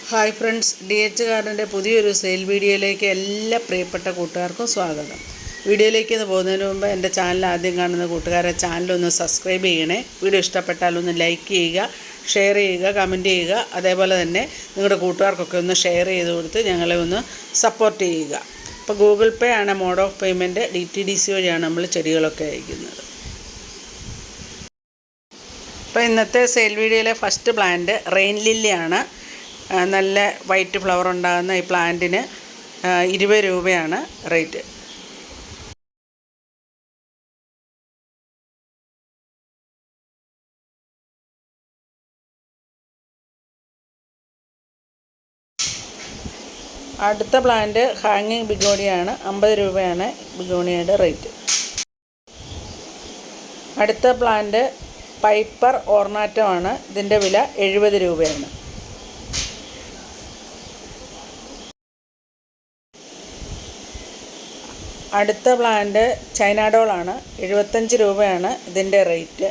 Hi friends, DH ഗാർഡൻ്റെ പുതിയൊരു sale വീഡിയോയിലേക്ക് എല്ലാ പ്രിയപ്പെട്ട കൂട്ടുകാർക്കും സ്വാഗതം. വീഡിയോയിലേക്ക് പോകുന്നതിന് മുമ്പ് എൻ്റെ ചാനൽ ആദ്യം കാണുന്ന കൂട്ടുകാരെ ചാനലൊന്ന് സബ്സ്ക്രൈബ് ചെയ്യണേ. വീഡിയോ ഇഷ്ടപ്പെട്ടാൽ ഒന്ന് ലൈക്ക് ചെയ്യുക, ഷെയർ ചെയ്യുക, കമൻറ്റ് ചെയ്യുക. അതേപോലെ തന്നെ നിങ്ങളുടെ കൂട്ടുകാർക്കൊക്കെ ഒന്ന് ഷെയർ ചെയ്ത് കൊടുത്ത് ഞങ്ങളെ ഒന്ന് സപ്പോർട്ട് ചെയ്യുക. ഇപ്പോൾ ഗൂഗിൾ പേ ആണ് മോഡ് ഓഫ് പേയ്മെൻറ്റ്. DTDC വഴിയാണ് നമ്മൾ ചെടികളൊക്കെ അയക്കുന്നത്. ഇപ്പോൾ ഇന്നത്തെ സെയിൽ വീഡിയോയിലെ ഫസ്റ്റ് പ്ലാന്റ് റെയിൻ ലില്ലിയാണ്. നല്ല വൈറ്റ് ഫ്ലവർ ഉണ്ടാകുന്ന ഈ പ്ലാന്റിന് 20 രൂപയാണ് റേറ്റ്. അടുത്ത പ്ലാന്റ് ഹാങ്ങിങ് ബിഗോണിയാണ്. 50 രൂപയാണ് ബിഗോണിയുടെ റേറ്റ്. അടുത്ത പ്ലാന്റ് പൈപ്പർ ഓർണാറ്റമാണ്. ഇതിൻ്റെ വില 70 രൂപയാണ്. അടുത്ത പ്ലാന്റ് ചൈനാഡോളാണ്. 75 രൂപയാണ് ഇതിൻ്റെ റേറ്റ്.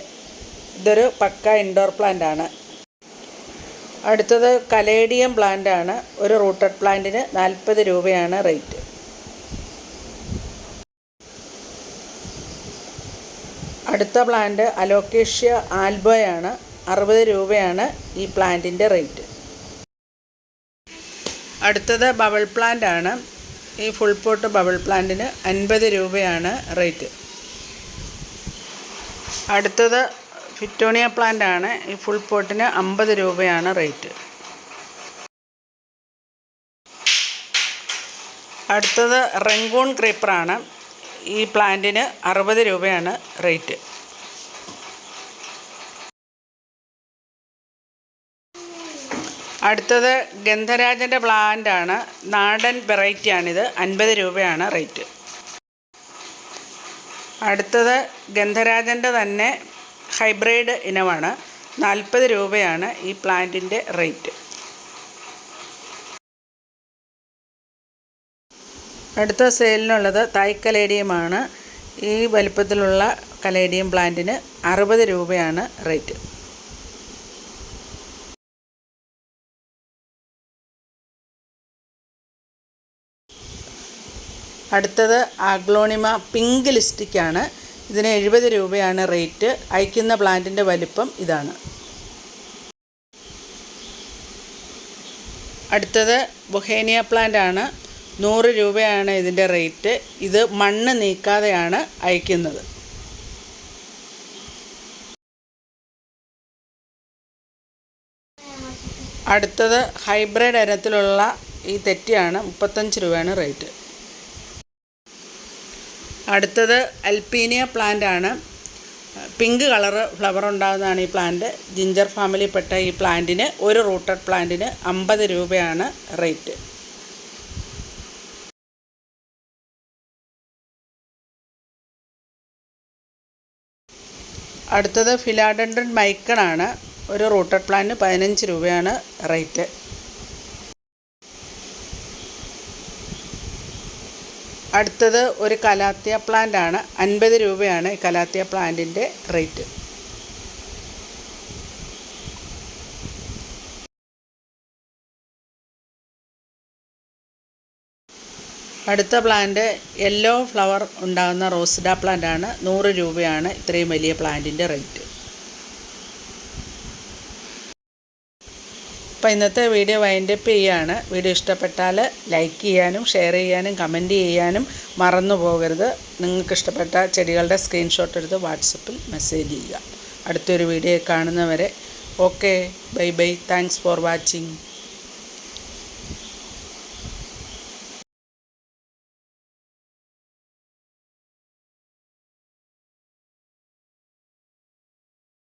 ഇതൊരു പക്ക ഇൻഡോർ പ്ലാന്റ് ആണ്. അടുത്തത് കലേഡിയം പ്ലാന്റ് ആണ്. ഒരു റൂട്ടഡ് പ്ലാന്റിന് 40 രൂപയാണ് റേറ്റ്. അടുത്ത പ്ലാന്റ് അലോക്കേഷ്യ ആൽബോയാണ്. 60 രൂപയാണ് ഈ പ്ലാന്റിൻ്റെ റേറ്റ്. അടുത്തത് ബബിൾ പ്ലാന്റ് ആണ്. ഈ ഫുൾ പോട്ട് ബബിൾ പ്ലാന്റിന് 50 രൂപയാണ് റേറ്റ്. അടുത്തത് ഫിറ്റോണിയ പ്ലാന്റ് ആണ്. ഈ ഫുൾ പോട്ടിന് 50 രൂപയാണ് റേറ്റ്. അടുത്തത് റെങ്കൂൺ ക്രീപ്പറാണ്. ഈ പ്ലാന്റിന് 60 രൂപയാണ് റേറ്റ്. അടുത്തത് ഗന്ധരാജൻ്റെ പ്ലാന്റ് ആണ്. നാടൻ വെറൈറ്റിയാണിത്. 50 രൂപയാണ് റേറ്റ്. അടുത്തത് ഗന്ധരാജൻ്റെ തന്നെ ഹൈബ്രിഡ് ഇനമാണ്. 40 രൂപയാണ് ഈ പ്ലാന്റിൻ്റെ റേറ്റ്. അടുത്ത സെയിലിനുള്ളത് തായ് കലേഡിയമാണ്. ഈ വലിപ്പത്തിലുള്ള കലേഡിയം പ്ലാന്റിന് 60 രൂപയാണ് റേറ്റ്. അടുത്തത് ആഗ്ലോണിമ പിങ്ക് ലിസ്റ്റിക്കാണ്. ഇതിന് 70 രൂപയാണ് റേറ്റ്. അയക്കുന്ന പ്ലാന്റിൻ്റെ വലിപ്പം ഇതാണ്. അടുത്തത് ബൊഹേനിയ പ്ലാന്റ് ആണ്. 100 രൂപയാണ് ഇതിൻ്റെ റേറ്റ്. ഇത് മണ്ണ് നീക്കാതെയാണ് അയക്കുന്നത്. അടുത്തത് ഹൈബ്രിഡ് ഇനത്തിലുള്ള ഈ തെറ്റിയാണ്. 35 രൂപയാണ് റേറ്റ്. അടുത്തത് അൽപ്പീനിയ പ്ലാന്റ് ആണ്. പിങ്ക് കളറ് ഫ്ലവർ ഉണ്ടാകുന്നതാണ് ഈ പ്ലാന്റ്. ജിഞ്ചർ ഫാമിലിയിൽപ്പെട്ട ഈ പ്ലാന്റിന് ഒരു റൂട്ടഡ് പ്ലാന്റിന് 50 രൂപയാണ് റേറ്റ്. അടുത്തത് ഫിലാഡൻഡ്രൻ മൈക്കണാണ്. ഒരു റൂട്ടഡ് പ്ലാന്റിന് 15 രൂപയാണ് റേറ്റ്. അടുത്തത് ഒരു കലാത്തിയ പ്ലാന്റ് ആണ്. 50 രൂപയാണ് ഈ കലാത്തിയ പ്ലാന്റിൻ്റെ റേറ്റ്. അടുത്ത പ്ലാന്റ് യെല്ലോ ഫ്ലവർ ഉണ്ടാകുന്ന റോസിഡ പ്ലാന്റ് ആണ്. 100 രൂപയാണ് ഇത്രയും വലിയ പ്ലാന്റിൻ്റെ റേറ്റ്. അപ്പോൾ ഇന്നത്തെ വീഡിയോ വൈൻഡപ്പ് ചെയ്യുകയാണ്. വീഡിയോ ഇഷ്ടപ്പെട്ടാൽ ലൈക്ക് ചെയ്യാനും ഷെയർ ചെയ്യാനും കമൻറ്റ് ചെയ്യാനും മറന്നു പോകരുത്. നിങ്ങൾക്ക് ഇഷ്ടപ്പെട്ട ചെടികളുടെ സ്ക്രീൻഷോട്ട് എടുത്ത് വാട്സപ്പിൽ മെസ്സേജ് ചെയ്യുക. അടുത്തൊരു വീഡിയോ കാണുന്നവരെ okay, bye bye. Thanks for watching.